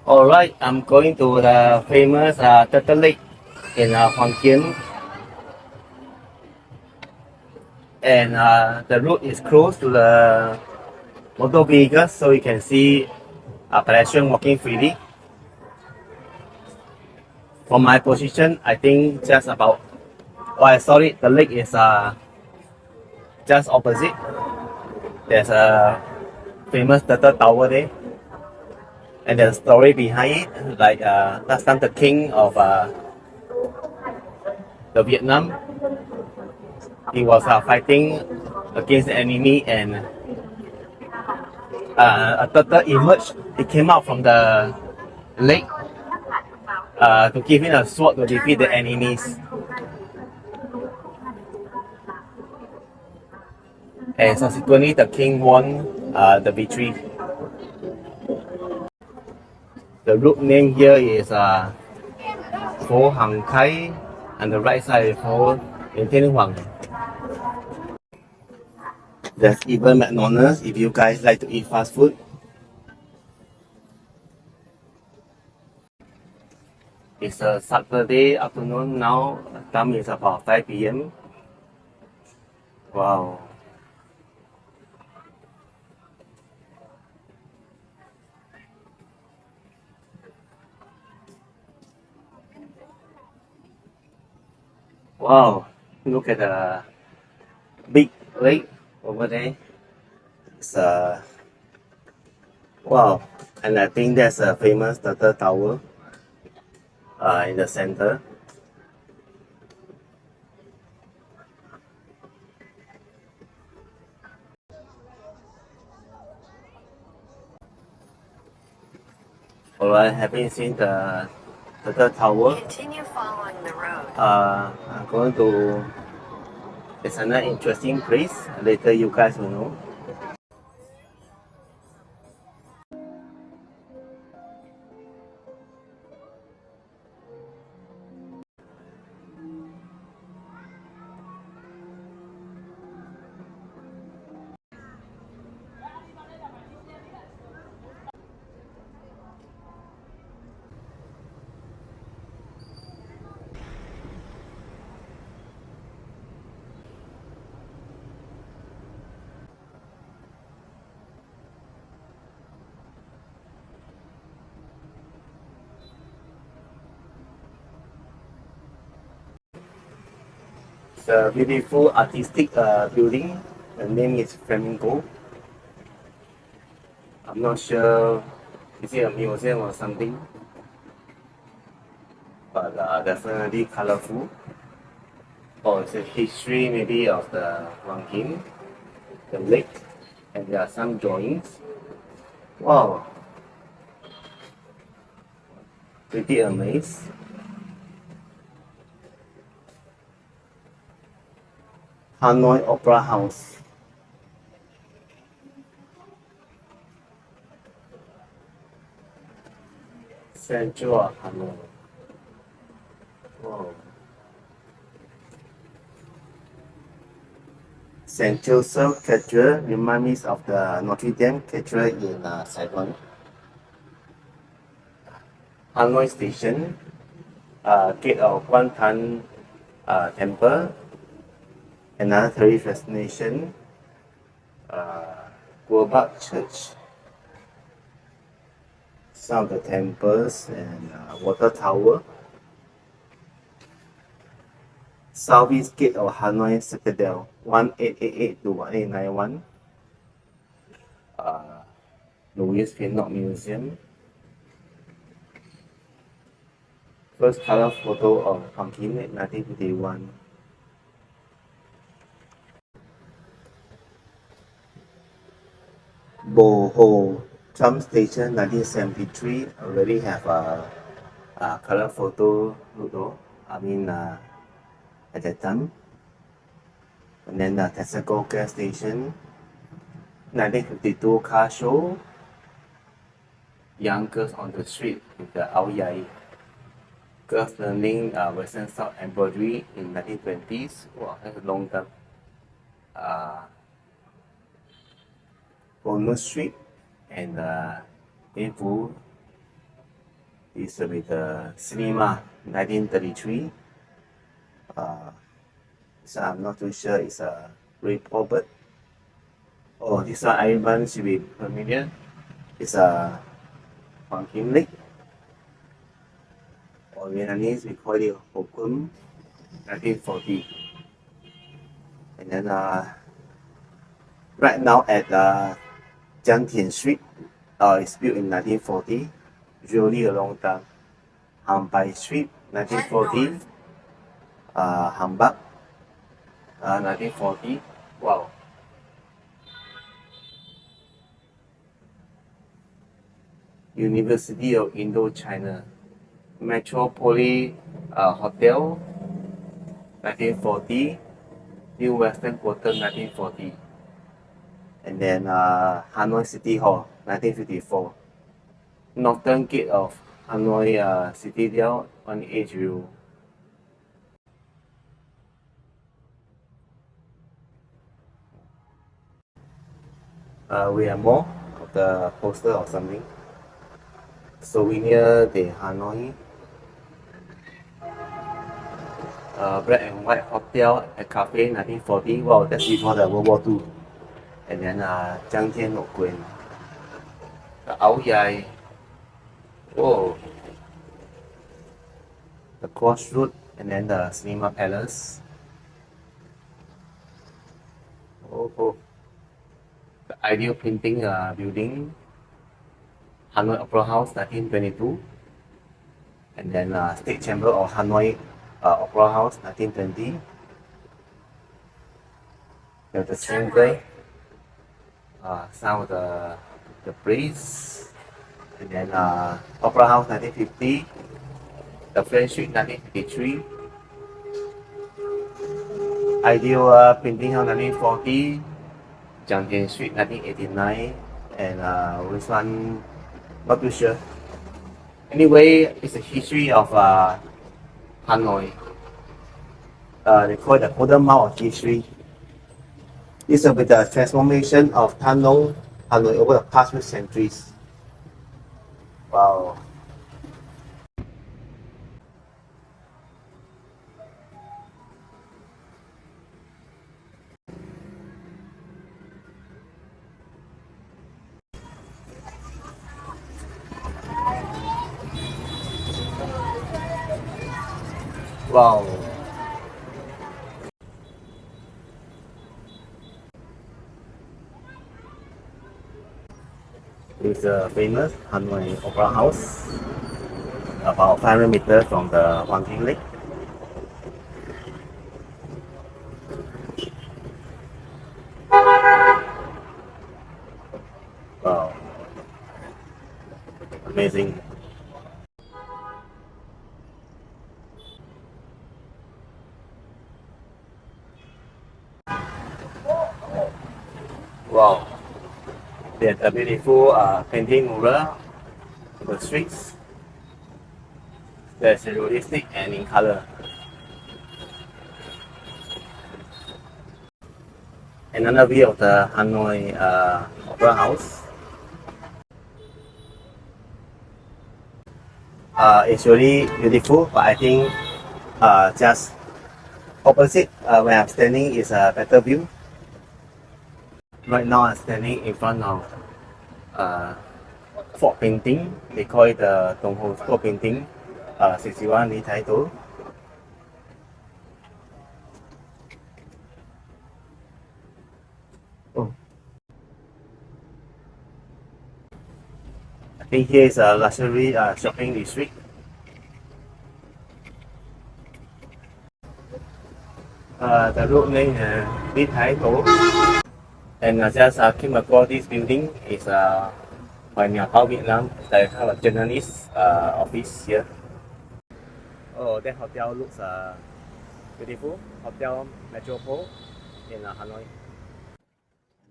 Alright, I'm going to the famous Turtle Lake in Hoang Kien, and the route is close to the motor vehicles, so you can see a pedestrian walking freely. From my position, I think just about. Oh, sorry, the lake is just opposite. There's a famous turtle tower there, and there's a story behind it. Like last time, the king of the Vietnam, he was fighting against the enemy, and a turtle emerged. It came out from the lake to give him a sword to defeat the enemies. And subsequently, the king won the victory. The route name here is Phố Hàng Khai, and the right side is Phố in Thiên Hoàng. There's even McDonald's if you guys like to eat fast food. It's a Saturday afternoon now. Time is about 5 p.m. Wow. Wow. Look at the big lake over there. It's wow. And I think there's a famous turtle tower in the center. Alright, having seen the tower, Continue following the road. I'm going to. It's another interesting place. Later, you guys will know. It's a beautiful artistic building. The name is Flamingo. I'm not sure, is it a museum or something? But definitely colorful. Or it's a history maybe of the Wangking, the lake, and there are some drawings. Wow, pretty amazed. Hanoi Opera House. Central Hanoi. Wow. St. Joseph Cathedral reminds me of the Notre Dame Cathedral in Saigon. Hanoi Station, Gate of Guantan Temple, another tourist destination, Guobak Church, some of the temples and water tower. Southeast Gate of Hanoi Citadel, 1888 to 1891. Louis Pinot Museum. First color photo of Pumpkin in 1951. Boho Trump Station 1973 already have a color photo. At that time. And then the Texaco gas station, 1952 car show, young girls on the street with the Ao Yai. Girls learning Western South embroidery in 1920s. Wow, that's a long time. Bonus Street and Infu This will be the cinema 1933. So I'm not too sure it's a report. Oh, this one everyone should be familiar. It's a pumpkin lake. Or Vietnamese we call it Hokum 1940. And then right now at Jiang Tian Street, it's built in 1940, really a long time. Hanbai Street 1940, Hambak 1940. Wow. University of Indochina, Metropolis Hotel 1940, New Western Quarter 1940, and then Hanoi City Hall 1954, Northern Gate of Hanoi City Dell on Edgeview. We have more of the poster or something. Souvenir de Hanoi. Black and White Hotel and Cafe 1940. Wow, that's before the World War II. And then Jiang Tian Ngọc Quyền. The Áo Dài. Whoa. The Crossroad and then the Cinema Palace. Oh. The Ideal Printing Building. Hanoi Opera House 1922. And then State Chamber of Hanoi Opera House 1920. There's the chamber, sound of the breeze, and then Opera House 1950, the French Street 1953, Ideal Printing House 1940, Jiang Tian Street 1989, and which one, not too sure. Anyway, it's the history of Hanoi. They call it the golden mile of history. This will be the transformation of Hanoi over the past few centuries. Wow. Wow. It's a famous Hanoi Opera House, about 500 meters from the Hoàng Kim Lake. Wow. Amazing. Wow. There's a beautiful painting mural on the streets. That's realistic and in color. Another view of the Hanoi Opera House. It's really beautiful, but I think just opposite where I'm standing is a better view. Right now I'm standing in front of fort painting. They call it the Dong Ho fort painting, 61 Lý Thái Tổ. Oh. I think here is a luxury shopping district. The road name is Lý Thái Tổ. And just came across this building is by Nhà báo Việt Nam. They have a journalist office here. Oh, that hotel looks beautiful. Hotel Metropole in Hanoi.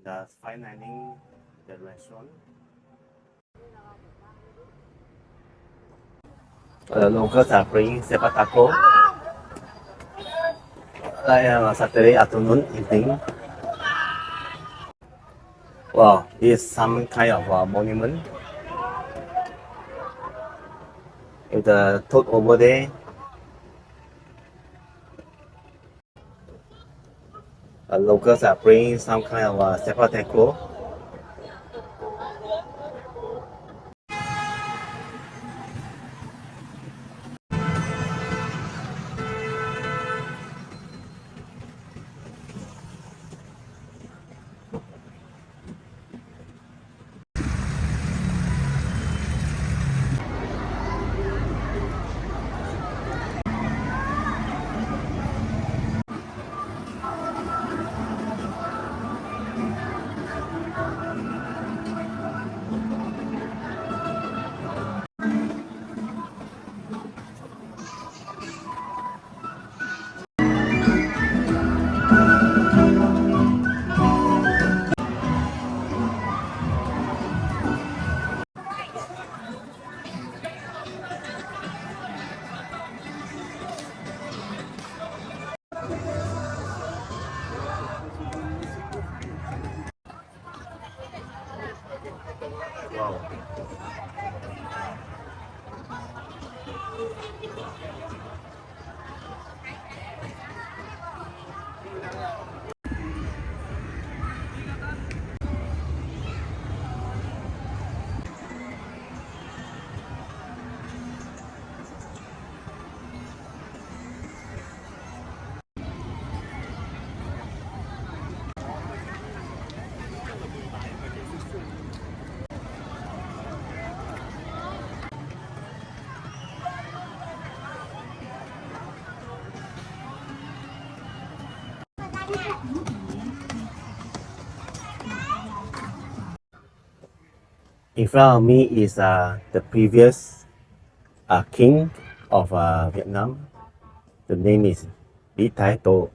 The fine dining, the restaurant. The locals are playing sepak takraw. Like Saturday afternoon, evening. Wow, this is some kind of monument. with the toad over there. Locals are playing some kind of sepak takraw. Wow. In front of me is the previous king of Vietnam. The name is Lý Thái Tổ.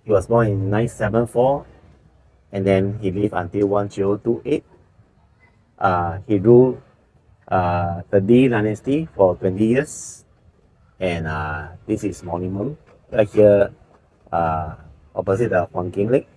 He was born in 974 and then he lived until 1028. He ruled the D dynasty for 20 years. And this is monument right here opposite the Hoàng Kim Lake.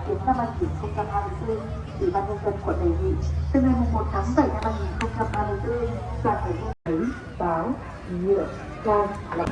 Đến năm 2024, Ủy ban nhân dân quận đề nghị từ ngày 1 tháng 7 năm 2024, toàn thể giấy, báo, nhựa, chai, lạnh.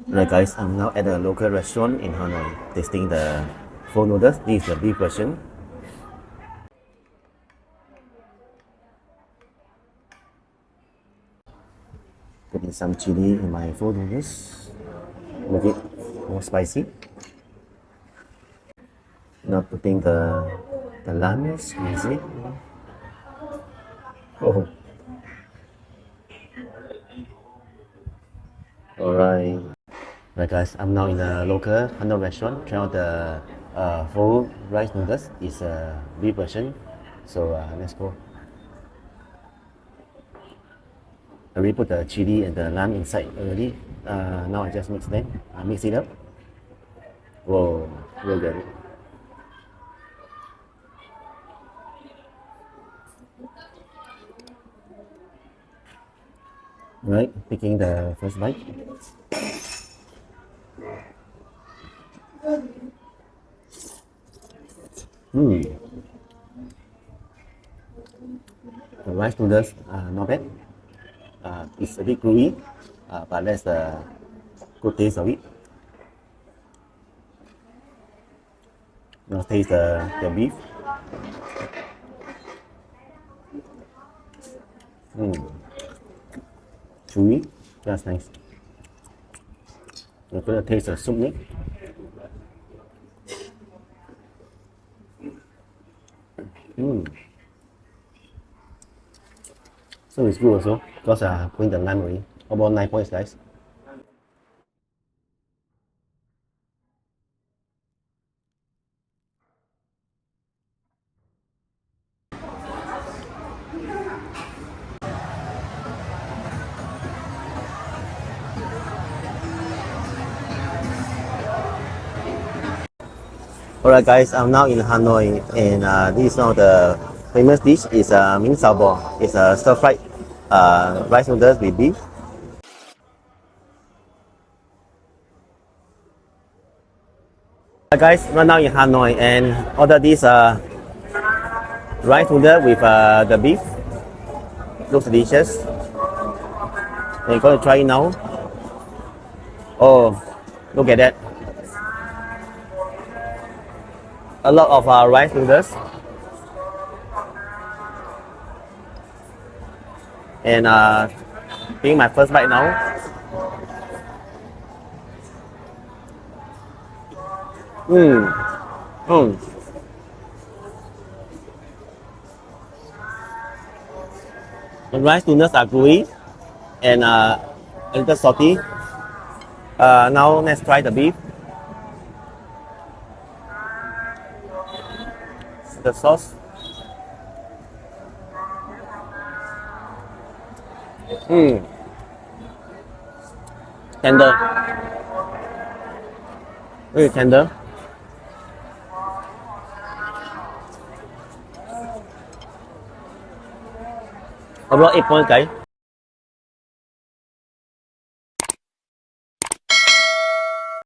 Right guys, I'm now at a local restaurant in Hanoi tasting the pho noodles. This is the beef version. Putting some chili in my pho noodles. Make it more spicy. Now putting the lamb, squeeze it. Oh. Alright. Right guys, I'm now in a local Hanoi restaurant. Try out the pho rice noodles. It's a beef version. So let's go. I already put the chili and the lamb inside already. Now I just mix them. Mix it up. Whoa, real good. Right, picking the first bite. The rice noodles are not bad. It's a bit gooey, but that's the good taste of it. Now taste the beef. Chewy, that's nice. I'm gonna taste the soup. So it's good also because going the lime already. About 9 points, guys. Alright guys, I'm now in Hanoi and this is one of the famous dish is Min Sao Bo. It's a stir-fried rice noodles with beef. Guys, right now in Hanoi and order this rice noodle with the beef. Looks delicious. And you're going to try it now. Oh, look at that. A lot of rice noodles. And being my first bite now. The rice noodles are gooey and a little salty. Now let's try the beef. The sauce. Tender. Very tender. About 8 points, guys.